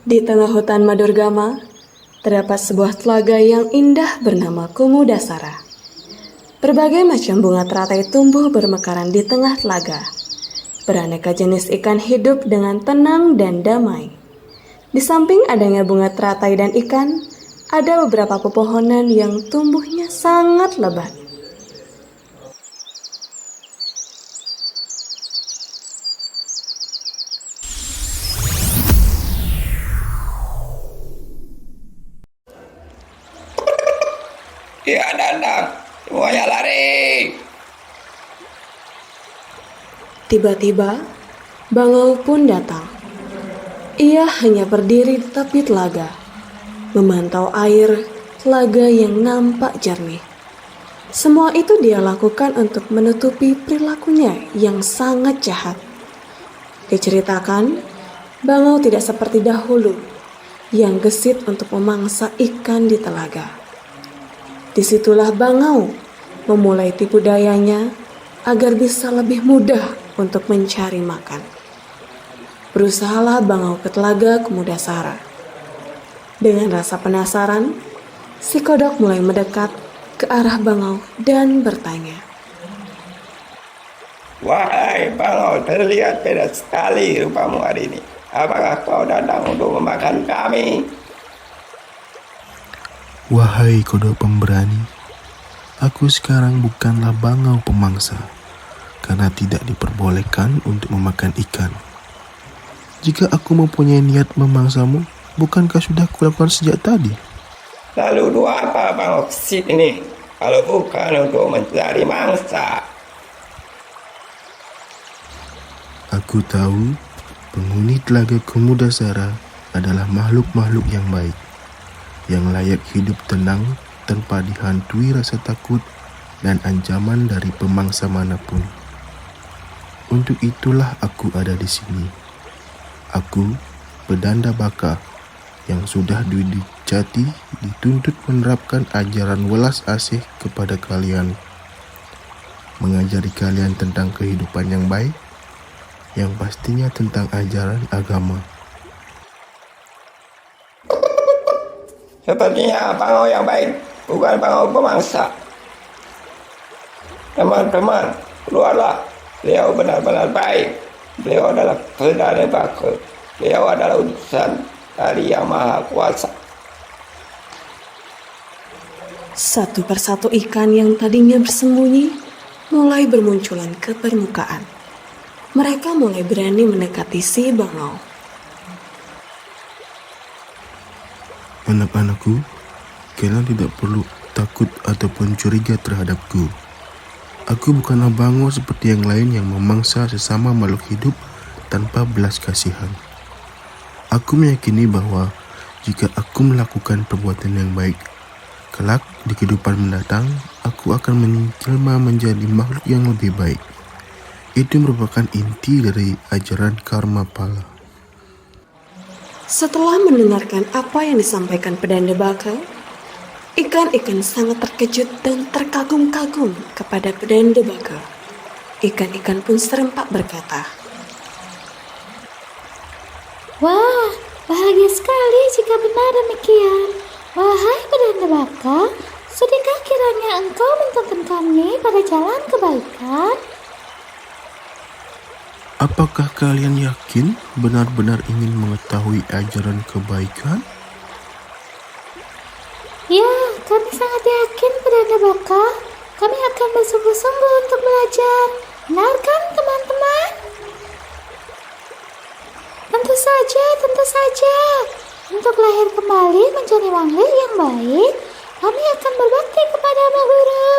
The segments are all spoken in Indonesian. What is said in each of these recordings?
Di tengah hutan Madurgama, terdapat sebuah telaga yang indah bernama Kumudasara. Berbagai macam bunga teratai tumbuh bermekaran di tengah telaga. Beraneka jenis ikan hidup dengan tenang dan damai. Di samping adanya bunga teratai dan ikan, ada beberapa pepohonan yang tumbuhnya sangat lebat. Ya dandang, semuanya lari. Tiba-tiba, bangau pun datang. Ia hanya berdiri di tepi telaga, memantau air telaga yang nampak jernih. Semua itu dia lakukan untuk menutupi perilakunya yang sangat jahat. Diceritakan, bangau tidak seperti dahulu, yang gesit untuk memangsa ikan di telaga. Disitulah bangau memulai tipu dayanya agar bisa lebih mudah untuk mencari makan. Berusahalah bangau ke telaga Kumudasara. Dengan rasa penasaran, si kodok mulai mendekat ke arah bangau dan bertanya. Wahai bangau, terlihat beda sekali rupamu hari ini. Apakah kau datang untuk memakan kami? Wahai kodok pemberani, aku sekarang bukanlah bangau pemangsa, karena tidak diperbolehkan untuk memakan ikan. Jika aku mempunyai niat memangsamu, bukankah sudah kulakukan sejak tadi? Lalu dua apa bangau kesit ini? Kalau bukan untuk mencari mangsa. Aku tahu penghuni telaga Kumudasara adalah makhluk-makhluk yang baik, yang layak hidup tenang tanpa dihantui rasa takut dan ancaman dari pemangsa manapun. Untuk itulah aku ada di sini. Aku, Pedanda Baka, yang sudah didicati dituntut menerapkan ajaran welas asih kepada kalian, mengajari kalian tentang kehidupan yang baik, yang pastinya tentang ajaran agama. Sepertinya bangau yang baik, bukan bangau pemangsa. Teman-teman, keluarlah. Beliau benar-benar baik. Beliau adalah Pedanda Baka. Beliau adalah utusan dari Yang Maha Kuasa. Satu persatu ikan yang tadinya bersembunyi mulai bermunculan ke permukaan. Mereka mulai berani mendekati si bangau. Anak-anakku, kalian tidak perlu takut ataupun curiga terhadapku. Aku bukanlah bangau seperti yang lain yang memangsa sesama makhluk hidup tanpa belas kasihan. Aku meyakini bahwa jika aku melakukan perbuatan yang baik, kelak di kehidupan mendatang, aku akan menjelma menjadi makhluk yang lebih baik. Itu merupakan inti dari ajaran karma pala. Setelah mendengarkan apa yang disampaikan Pedanda Baka, ikan-ikan sangat terkejut dan terkagum-kagum kepada Pedanda Baka. Ikan-ikan pun serempak berkata, Wah, bahagia sekali jika benar demikian. Wahai Pedanda Baka, sudahkah kiranya engkau menuntun kami pada jalan kebaikan? Apakah kalian yakin benar-benar ingin mengetahui ajaran kebaikan? Ya, kami sangat yakin Pedanda Baka. Kami akan bersungguh-sungguh untuk belajar. Benar kan teman-teman? Tentu saja. Untuk lahir kembali menjadi makhluk yang baik, kami akan berbakti kepadamu, Guru.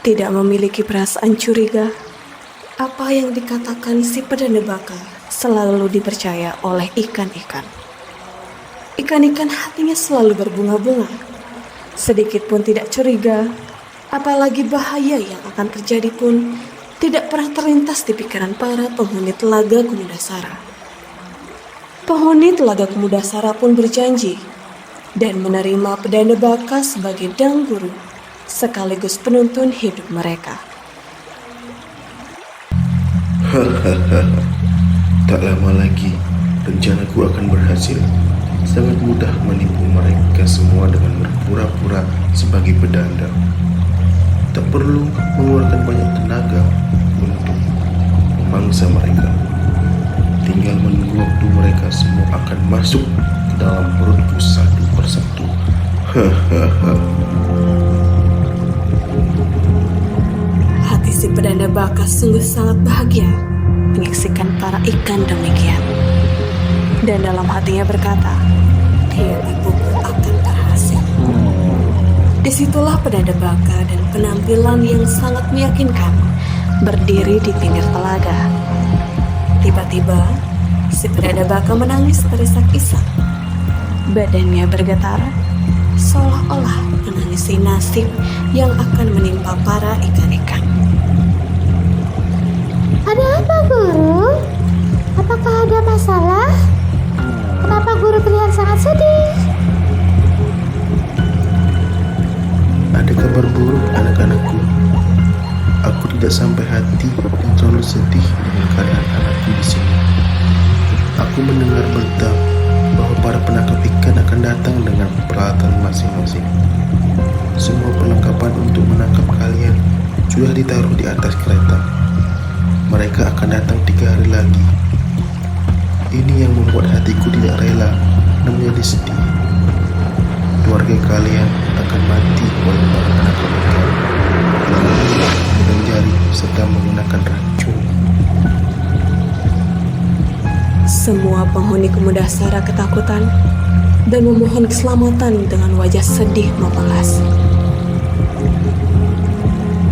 tidak memiliki perasaan curiga. Apa yang dikatakan si Pedanda Baka selalu dipercaya oleh ikan-ikan. Ikan-ikan hatinya selalu berbunga-bunga. Sedikit pun tidak curiga, apalagi bahaya yang akan terjadi pun tidak pernah terlintas di pikiran para penghuni telaga Kumudasara. Penghuni telaga Kumudasara pun berjanji dan menerima Pedanda Baka sebagai dang guru sekaligus penuntun hidup mereka. Tak lama lagi, rencanaku akan berhasil. Sangat mudah menipu mereka semua dengan berpura-pura sebagai pedanda. Tak perlu mengeluarkan banyak tenaga untuk memangsa mereka. Tinggal menunggu waktu mereka semua akan masuk ke dalam perutku satu persatu. Hati si pedanda baka sungguh sangat bahagia menyaksikan para ikan demikian. Dan dalam hatinya berkata, dia tipuku akan berhasil. Disitulah pedanda baka dan penampilan yang sangat meyakinkan berdiri di pinggir telaga. Tiba-tiba, si pedanda baka menangis terisak-isak. Badannya bergetar, seolah-olah menangisi nasib yang akan menimpa para ikan-ikan. Ada apa, Guru? Apakah ada masalah? Kenapa Guru terlihat sangat sedih? Ada kabar buruk anak-anakku. Aku tidak sampai hati dan terlalu sedih dengan keadaan anakku di sini. Aku mendengar berita bahwa para penangkap ikan akan datang dengan peralatan masing-masing. Semua perlengkapan untuk menangkap kalian sudah ditaruh di atas kereta. Mereka akan datang 3 hari lagi. Ini yang membuat hatiku tidak rela dan menjadi sedih. Keluarga kalian akan mati oleh para penangkap ikan dengan jari serta menggunakan racun. Semua penghuni Kumudasara ketakutan dan memohon keselamatan dengan wajah sedih membelas.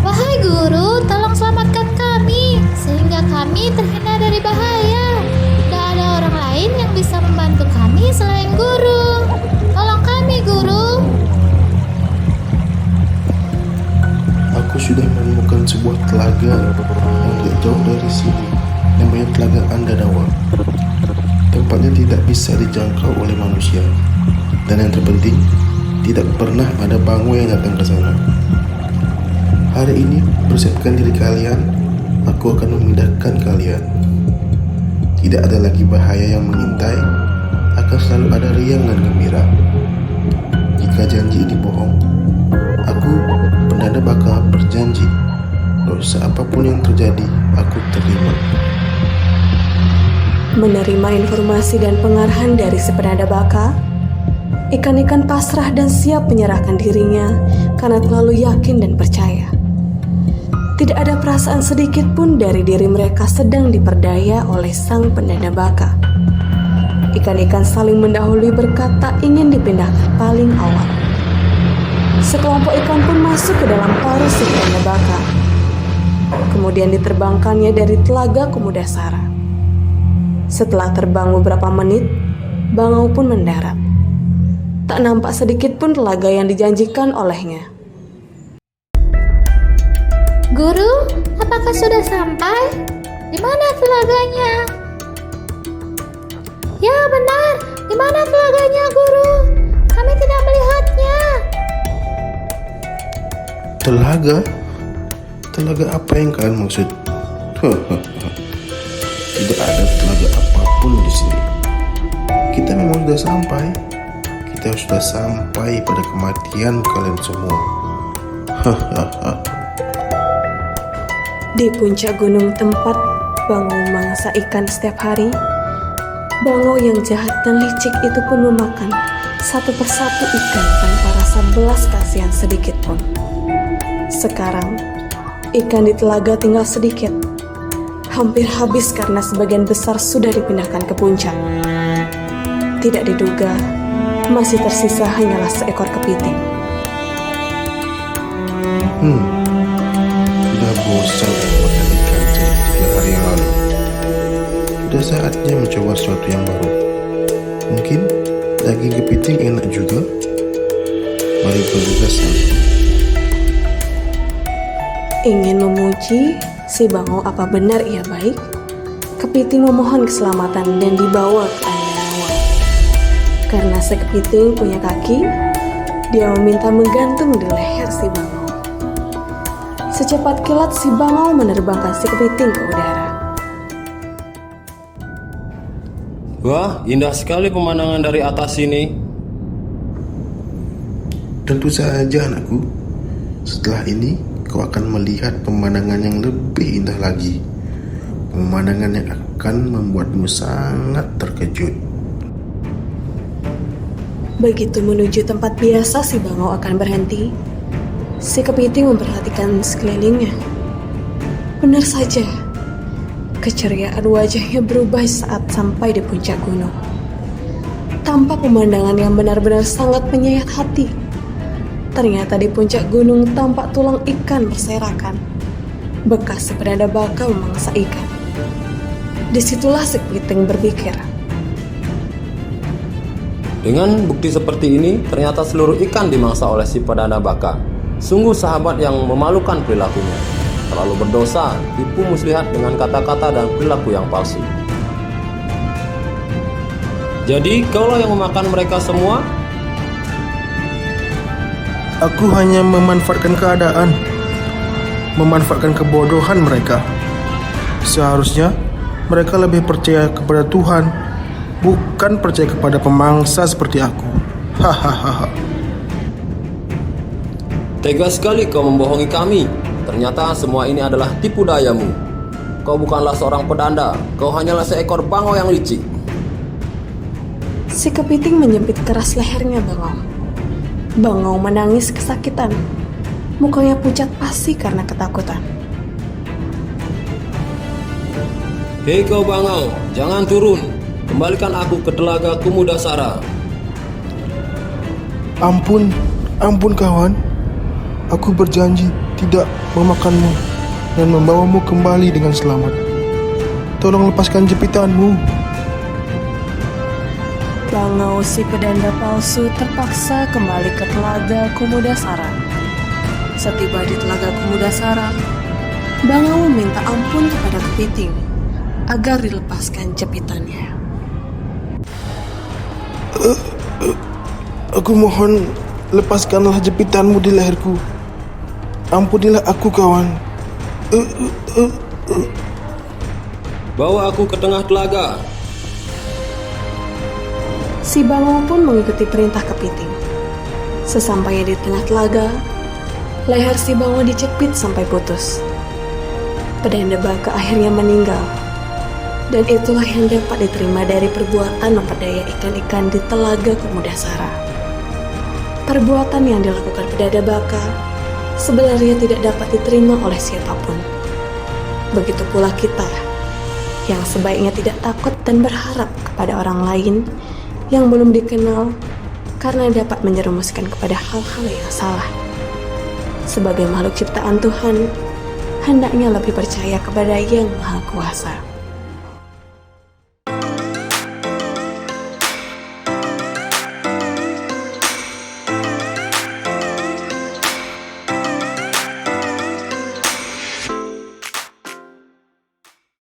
Wahai Guru, tolong selamatkan kami sehingga kami terhindar dari bahaya. Tidak ada orang lain yang bisa membantu kami selain Guru. Tolong kami, Guru. Aku sudah menemukan sebuah telaga yang tidak jauh dari sini, namanya Telaga Andadawa. Tempatnya tidak bisa dijangkau oleh manusia, dan yang terpenting, tidak pernah ada bangu yang datang ke sana. Hari ini, persiapkan diri kalian. Aku akan memindahkan kalian. Tidak ada lagi bahaya yang mengintai. Akan selalu ada riang dan gembira. Jika janji ini bohong, aku, Pendana Baka, berjanji dosa apapun yang terjadi, aku terima. Menerima informasi dan pengarahan dari si pendanda baka, ikan-ikan pasrah dan siap menyerahkan dirinya karena terlalu yakin dan percaya. Tidak ada perasaan sedikit pun dari diri mereka sedang diperdaya oleh sang pendanda baka. Ikan-ikan saling mendahului berkata ingin dipindahkan paling awal. Sekelompok ikan pun masuk ke dalam paruh si pendanda baka. Kemudian diterbangkannya dari telaga Kumudasara. Setelah terbang beberapa menit, bangau pun mendarat. Tak nampak sedikit pun telaga yang dijanjikan olehnya. Guru, apakah sudah sampai? Di mana telaganya? Ya benar, di mana telaganya, Guru? Kami tidak melihatnya. Telaga? Telaga apa yang kalian maksud? Tidak ada telaga apapun di sini. Kita memang sudah sampai. Kita sudah sampai pada kematian kalian semua. Di puncak gunung tempat bangau mangsa ikan setiap hari, bangau yang jahat dan licik itu pun memakan satu persatu ikan tanpa rasa belas kasihan sedikit pun. Sekarang, ikan di telaga tinggal sedikit. Hampir habis karena sebagian besar sudah dipindahkan ke puncak. Tidak diduga, masih tersisa hanyalah seekor kepiting. Sudah bosan makan ikan sejak 3 hari yang lalu. Sudah saatnya mencoba sesuatu yang baru. Mungkin daging kepiting enak juga. Mari bergegaskan. Ingin memuji si bangau apa benar ia baik? Kepiting memohon keselamatan dan dibawa ke Andadawa. Karena si kepiting punya kaki, dia meminta menggantung di leher si bangau. Secepat kilat si bangau menerbangkan si kepiting ke udara. Wah, indah sekali pemandangan dari atas sini. Tentu saja anakku. Setelah ini kau akan melihat pemandangan yang lebih indah lagi. Pemandangan yang akan membuatmu sangat terkejut. Begitu menuju tempat biasa si bangau akan berhenti, si kepiting memperhatikan sekelilingnya. Benar saja, keceriaan wajahnya berubah saat sampai di puncak gunung. Tampak pemandangan yang benar-benar sangat menyayat hati. Ternyata di puncak gunung tampak tulang ikan berserakan, bekas si penanda baka memangsa ikan. Disitulah si kepiting berpikir, Dengan bukti seperti ini, ternyata seluruh ikan dimangsa oleh si pedana baka. Sungguh sahabat yang memalukan perilakunya. Terlalu berdosa, tipu muslihat dengan kata-kata dan perilaku yang palsu. Jadi, kaulah yang memakan mereka semua? Aku hanya memanfaatkan keadaan, memanfaatkan kebodohan mereka. Seharusnya mereka lebih percaya kepada Tuhan, bukan percaya kepada pemangsa seperti aku. Hahaha. Tega sekali kau membohongi kami. Ternyata semua ini adalah tipu dayamu. Kau bukanlah seorang pedanda, kau hanyalah seekor bangau yang licik. si kepiting menyempit keras lehernya bangau. Bangau menangis kesakitan. Mukanya pucat pasi karena ketakutan. Hei kau bangau, jangan turun. Kembalikan aku ke telaga Kumudasara. Ampun kawan. Aku berjanji tidak memakanmu dan membawamu kembali dengan selamat. Tolong lepaskan jepitanmu. Bangau si pedanda palsu terpaksa kembali ke telaga Kumudasara. Setiba di telaga Kumudasara, Bangau meminta ampun kepada kepiting agar dilepaskan jepitannya. Aku mohon, lepaskanlah jepitanmu di leherku. Ampunilah aku kawan. Bawa aku ke tengah telaga. Si Bangau pun mengikuti perintah kepiting. Sesampainya di tengah telaga, leher si Bangau dicepit sampai putus. Pedanda baka akhirnya meninggal. Dan itulah yang dapat diterima dari perbuatan memperdaya ikan-ikan di telaga Kumudasara. Perbuatan yang dilakukan pedanda baka sebenarnya tidak dapat diterima oleh siapapun. Begitu pula kita, yang sebaiknya tidak takut dan berharap kepada orang lain yang belum dikenal karena dapat menjerumuskan kepada hal-hal yang salah. Sebagai makhluk ciptaan Tuhan, hendaknya lebih percaya kepada Yang Maha Kuasa.